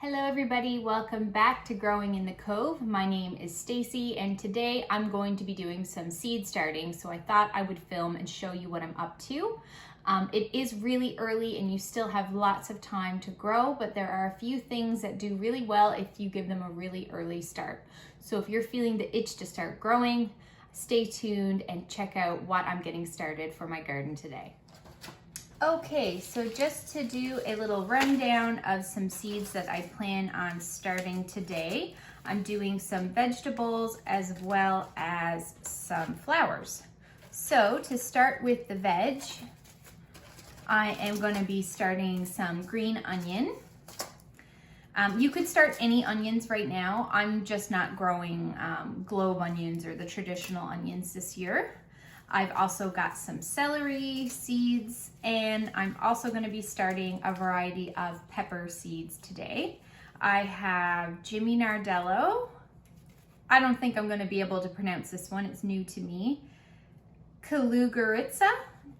Hello everybody, welcome back to Growing in the Cove. My name is Stacy and today I'm going to be doing some seed starting, so I thought I would film and show you what I'm up to. It is really early and you still have lots of time to grow, but there are a few things that do really well if you give them a really early start. So if you're feeling the itch to start growing, stay tuned and check out what I'm getting started for my garden today. Okay, so just to do a little rundown of some seeds that I plan on starting today, I'm doing some vegetables as well as some flowers. So to start with the veg, I am going to be starting some green onion. You could start any onions right now. I'm just not growing globe onions or the traditional onions this year. I've also got some celery seeds, and I'm also going to be starting a variety of pepper seeds today. I have Jimmy Nardello. I don't think I'm going to be able to pronounce this one. It's new to me. Kalugaritsa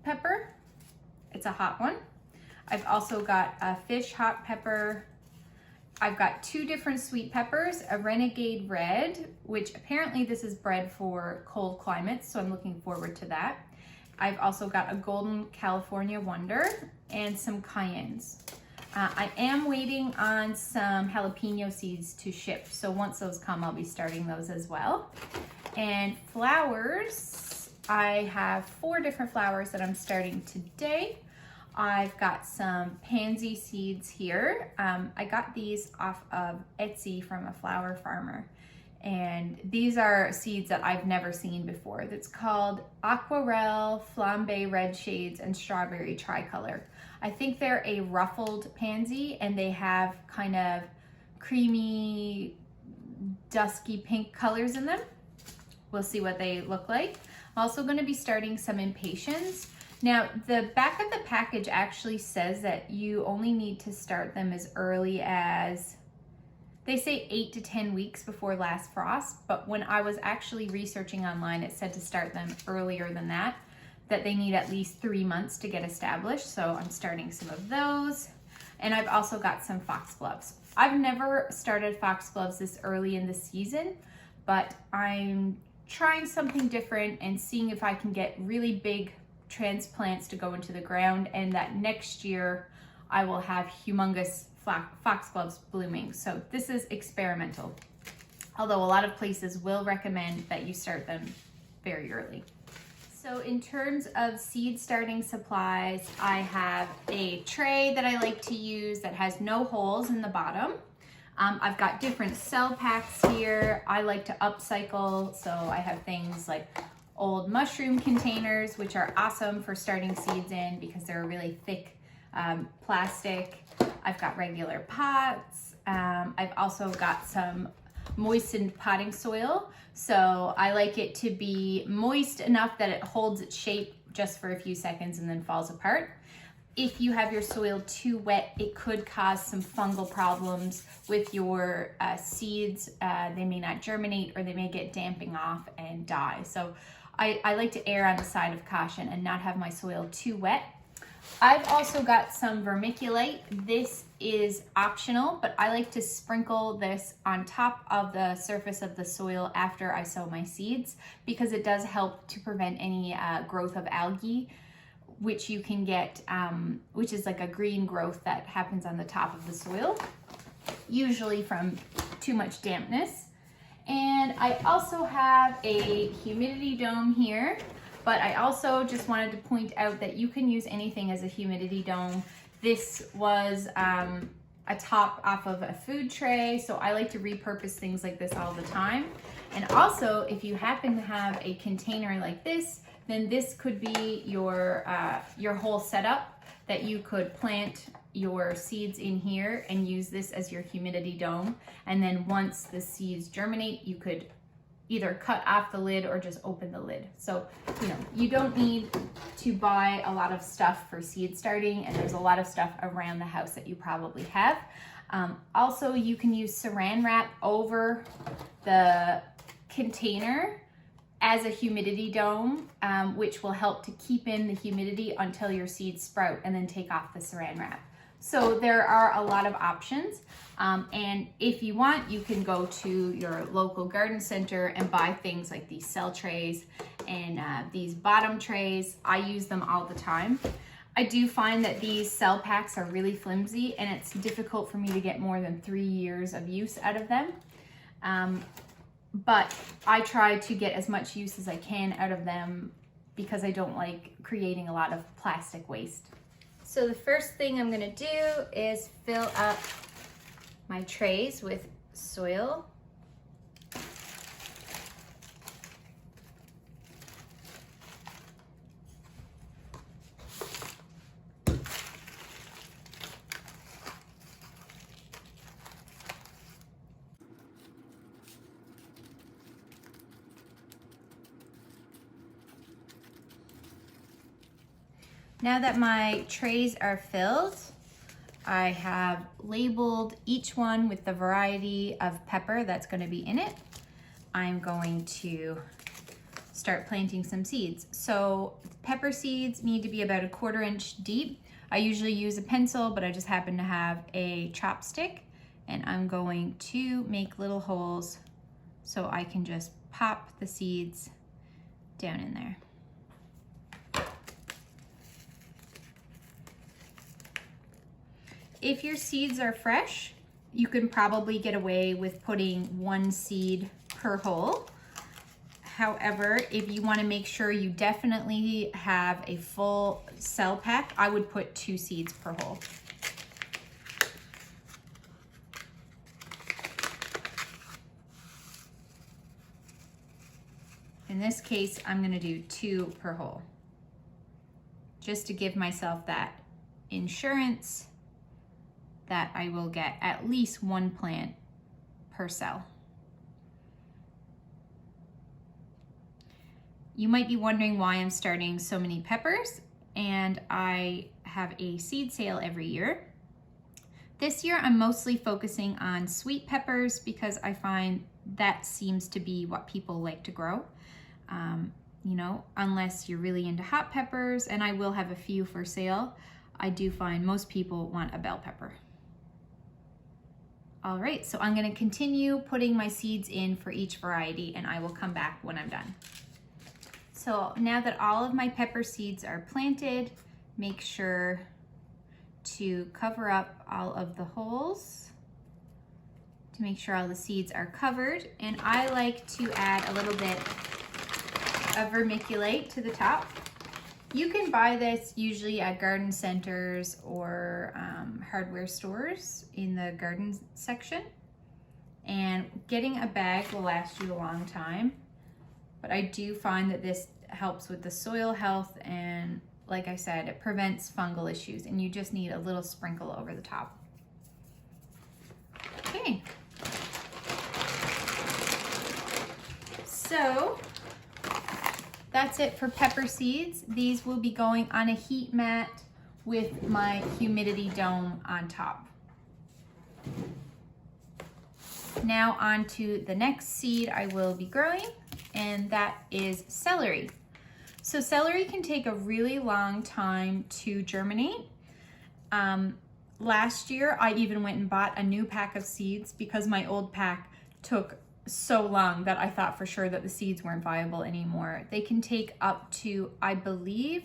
pepper. It's a hot one. I've also got a fish hot pepper. I've got two different sweet peppers, a Renegade Red, which apparently this is bred for cold climates, so I'm looking forward to that. I've also got a Golden California Wonder and some cayennes. I am waiting on some jalapeno seeds to ship, so once those come, I'll be starting those as well. And flowers, I have 4 different flowers that I'm starting today. I've got some pansy seeds here. I got these off of Etsy from a flower farmer. And these are seeds that I've never seen before. That's called Aquarelle, Flambe Red Shades, and Strawberry Tricolor. I think they're a ruffled pansy and they have kind of creamy, dusky pink colors in them. We'll see what they look like. I'm also going to be starting some impatiens. Now, the back of the package actually says that you only need to start them as early as, they say 8 to 10 weeks before last frost, but when I was actually researching online, it said to start them earlier than that they need at least 3 months to get established, so I'm starting some of those. And I've also got some foxgloves. I've never started foxgloves this early in the season, but I'm trying something different and seeing if I can get really big transplants to go into the ground, and that next year I will have humongous foxgloves blooming. So this is experimental, although a lot of places will recommend that you start them very early. So in terms of seed starting supplies, I have a tray that I like to use that has no holes in the bottom. I've got different cell packs here. I like to upcycle, so I have things like old mushroom containers, which are awesome for starting seeds in because they're a really thick plastic. I've got regular pots. I've also got some moistened potting soil. So I like it to be moist enough that it holds its shape just for a few seconds and then falls apart. If you have your soil too wet, it could cause some fungal problems with your seeds. They may not germinate or they may get damping off and die. So I like to err on the side of caution and not have my soil too wet. I've also got some vermiculite. This is optional, but I like to sprinkle this on top of the surface of the soil after I sow my seeds because it does help to prevent any growth of algae, which you can get, which is like a green growth that happens on the top of the soil, usually from too much dampness. And I also have a humidity dome here, but I also just wanted to point out that you can use anything as a humidity dome. This was a top off of a food tray, so I like to repurpose things like this all the time. And also, if you happen to have a container like this, then this could be your whole setup that you could plant your seeds in here and use this as your humidity dome. And then once the seeds germinate, you could either cut off the lid or just open the lid. So, you don't need to buy a lot of stuff for seed starting, and there's a lot of stuff around the house that you probably have. Also, you can use saran wrap over the container as a humidity dome, which will help to keep in the humidity until your seeds sprout and then take off the saran wrap. So there are a lot of options. And if you want, you can go to your local garden center and buy things like these cell trays and these bottom trays. I use them all the time. I do find that these cell packs are really flimsy and it's difficult for me to get more than 3 years of use out of them. But I try to get as much use as I can out of them because I don't like creating a lot of plastic waste. So the first thing I'm gonna do is fill up my trays with soil. Now that my trays are filled, I have labeled each one with the variety of pepper that's going to be in it. I'm going to start planting some seeds. So pepper seeds need to be about 1/4 inch deep. I usually use a pencil, but I just happen to have a chopstick, and I'm going to make little holes so I can just pop the seeds down in there. If your seeds are fresh, you can probably get away with putting 1 seed per hole. However, if you want to make sure you definitely have a full cell pack, I would put 2 seeds per hole. In this case, I'm going to do 2 per hole, just to give myself that insurance that I will get at least 1 plant per cell. You might be wondering why I'm starting so many peppers, and I have a seed sale every year. This year I'm mostly focusing on sweet peppers because I find that seems to be what people like to grow. You know, unless you're really into hot peppers, and I will have a few for sale, I do find most people want a bell pepper. All right, so I'm gonna continue putting my seeds in for each variety, and I will come back when I'm done. So now that all of my pepper seeds are planted, make sure to cover up all of the holes to make sure all the seeds are covered. And I like to add a little bit of vermiculite to the top. You can buy this usually at garden centers or hardware stores in the garden section. And getting a bag will last you a long time. But I do find that this helps with the soil health, and like I said, it prevents fungal issues, and you just need a little sprinkle over the top. Okay. So that's it for pepper seeds. These will be going on a heat mat with my humidity dome on top. Now on to the next seed I will be growing, and that is celery. So celery can take a really long time to germinate. Last year, I even went and bought a new pack of seeds because my old pack took so long that I thought for sure that the seeds weren't viable anymore. They can take up to, I believe,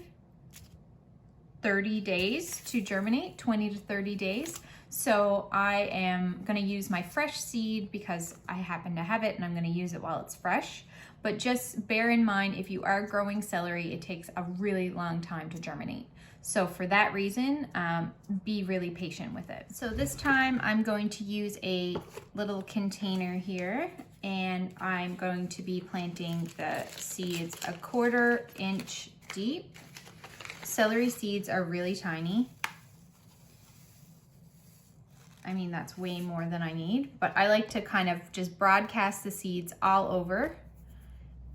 30 days to germinate, 20 to 30 days. So I am gonna use my fresh seed because I happen to have it, and I'm gonna use it while it's fresh. But just bear in mind, if you are growing celery, it takes a really long time to germinate. So for that reason, be really patient with it. So this time I'm going to use a little container here, and I'm going to be planting the seeds 1/4 inch deep. Celery seeds are really tiny. I mean, that's way more than I need, but I like to kind of just broadcast the seeds all over,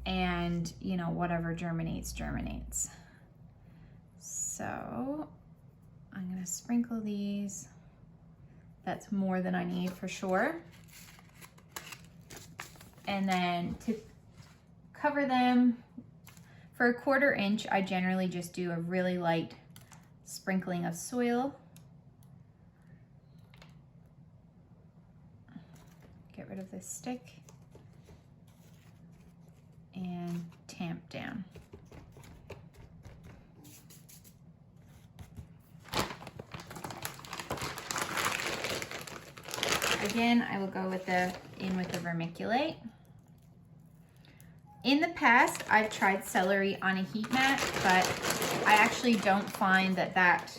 and you know, whatever germinates, germinates. So I'm gonna sprinkle these. That's more than I need for sure. And then to cover them for 1/4 inch, I generally just do a really light sprinkling of soil. rid of this stick and tamp down. Again, I will go with the vermiculite. In the past, I've tried celery on a heat mat, but I actually don't find that that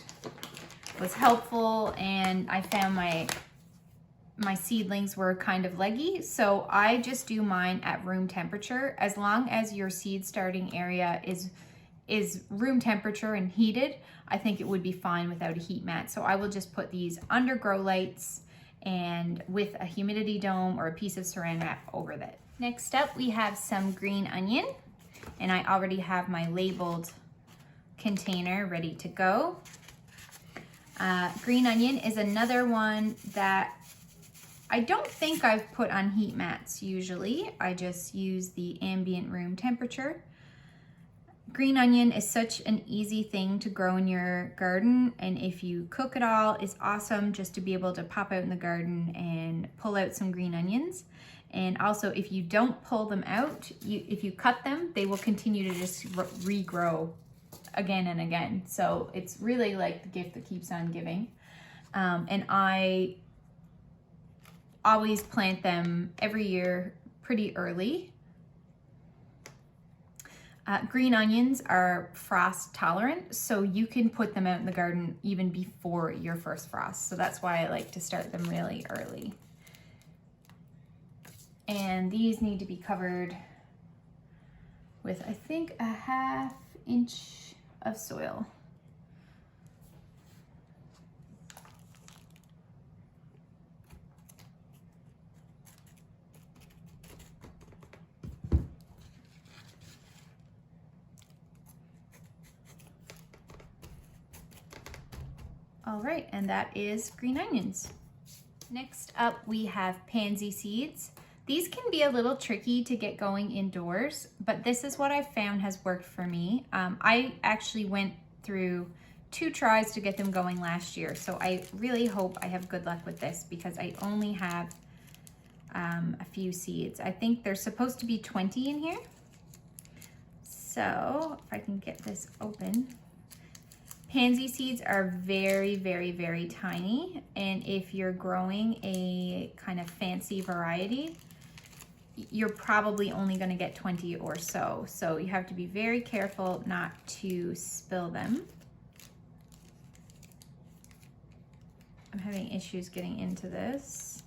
was helpful, and I found my seedlings were kind of leggy, so I just do mine at room temperature. As long as your seed starting area is room temperature and heated, I think it would be fine without a heat mat. So I will just put these under grow lights and with a humidity dome or a piece of saran wrap over that. Next up, we have some green onion, and I already have my labeled container ready to go. Green onion is another one that I don't think I've put on heat mats usually. I just use the ambient room temperature. Green onion is such an easy thing to grow in your garden, and if you cook it all, it's awesome just to be able to pop out in the garden and pull out some green onions. And also, if you don't pull them out, if you cut them, they will continue to just regrow again and again. So it's really like the gift that keeps on giving. And I always plant them every year pretty early. Green onions are frost tolerant, so you can put them out in the garden even before your first frost. So that's why I like to start them really early. And these need to be covered with, I think, a 1/2 inch of soil. All right, and that is green onions. Next up, we have pansy seeds. These can be a little tricky to get going indoors, but this is what I've found has worked for me. I actually went through 2 tries to get them going last year, so I really hope I have good luck with this because I only have a few seeds. I think there's supposed to be 20 in here. So if I can get this open. Pansy seeds are very, very, very tiny, and if you're growing a kind of fancy variety, you're probably only going to get 20 or so. So you have to be very careful not to spill them. I'm having issues getting into this.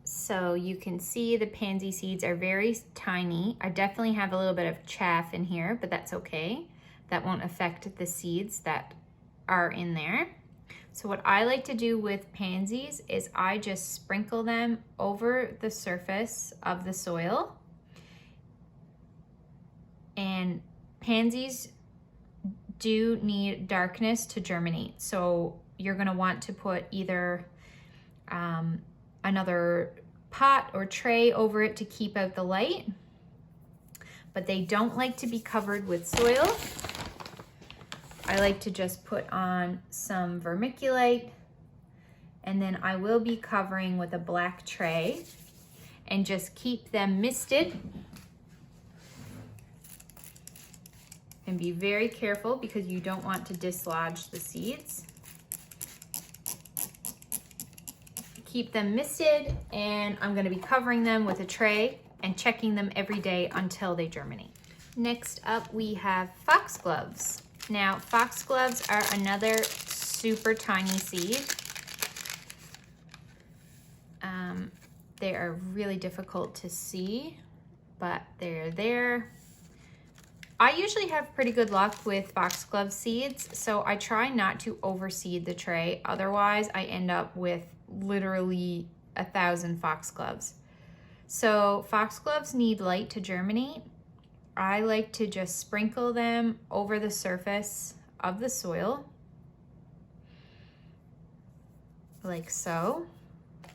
So you can see the pansy seeds are very tiny. I definitely have a little bit of chaff in here, but that's okay. That won't affect the seeds that are in there. So what I like to do with pansies is I just sprinkle them over the surface of the soil. And pansies do need darkness to germinate. So you're gonna want to put either another pot or tray over it to keep out the light, but they don't like to be covered with soil. I like to just put on some vermiculite, and then I will be covering with a black tray and just keep them misted. And be very careful because you don't want to dislodge the seeds. Keep them misted, and I'm going to be covering them with a tray and checking them every day until they germinate. Next up, we have foxgloves. Now, foxgloves are another super tiny seed. They are really difficult to see, but they're there. I usually have pretty good luck with foxglove seeds, so I try not to overseed the tray. Otherwise, I end up with literally 1,000 foxgloves. So foxgloves need light to germinate. I like to just sprinkle them over the surface of the soil, like so.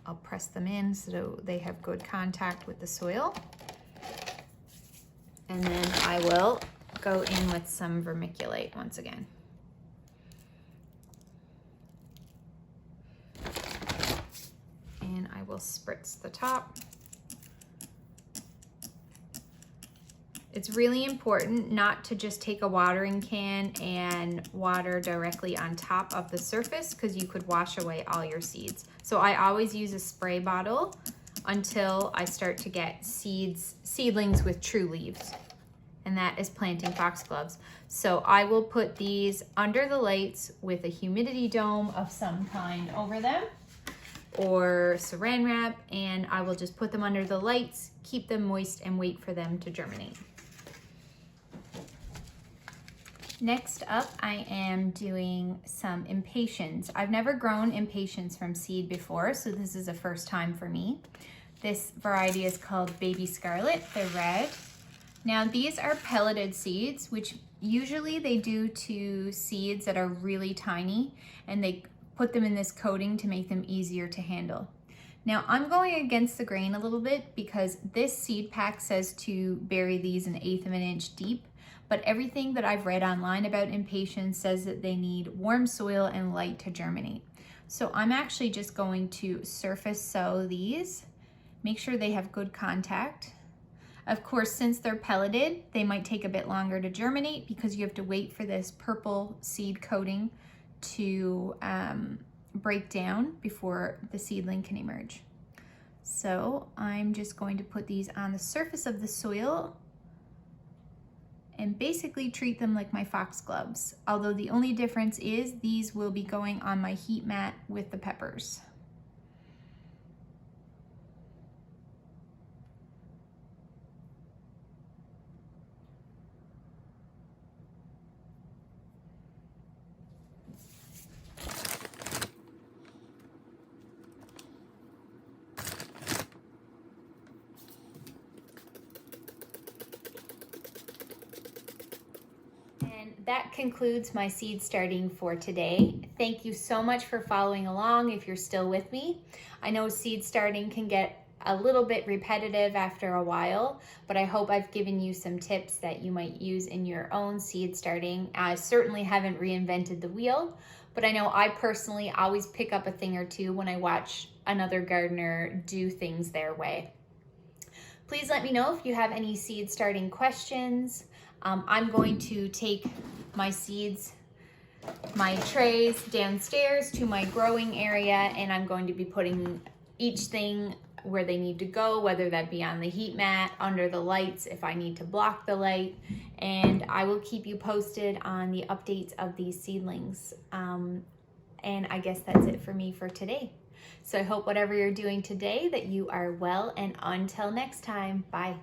I'll press them in so they have good contact with the soil. And then I will go in with some vermiculite once again. spritz the top. It's really important not to just take a watering can and water directly on top of the surface, because you could wash away all your seeds. So I always use a spray bottle until I start to get seedlings with true leaves. And that is planting foxgloves. So I will put these under the lights with a humidity dome of some kind over them, or saran wrap, and I will just put them under the lights, keep them moist, and wait for them to germinate. Next up, I am doing some impatiens. I've never grown impatiens from seed before, so this is a first time for me. This variety is called Baby Scarlet. They're red. Now these are pelleted seeds, which usually they do to seeds that are really tiny, and they put them in this coating to make them easier to handle. Now I'm going against the grain a little bit because this seed pack says to bury these 1/8 of an inch deep, but everything that I've read online about impatiens says that they need warm soil and light to germinate. So I'm actually just going to surface sow these, make sure they have good contact. Of course, since they're pelleted, they might take a bit longer to germinate because you have to wait for this purple seed coating to break down before the seedling can emerge. So I'm just going to put these on the surface of the soil and basically treat them like my foxgloves. Although the only difference is these will be going on my heat mat with the peppers. And that concludes my seed starting for today. Thank you so much for following along if you're still with me. I know seed starting can get a little bit repetitive after a while, but I hope I've given you some tips that you might use in your own seed starting. I certainly haven't reinvented the wheel, but I know I personally always pick up a thing or two when I watch another gardener do things their way. Please let me know if you have any seed starting questions. I'm going to take my seeds, my trays downstairs to my growing area, and I'm going to be putting each thing where they need to go, whether that be on the heat mat, under the lights if I need to block the light, and I will keep you posted on the updates of these seedlings. And I guess that's it for me for today. So I hope whatever you're doing today that you are well, and until next time, bye.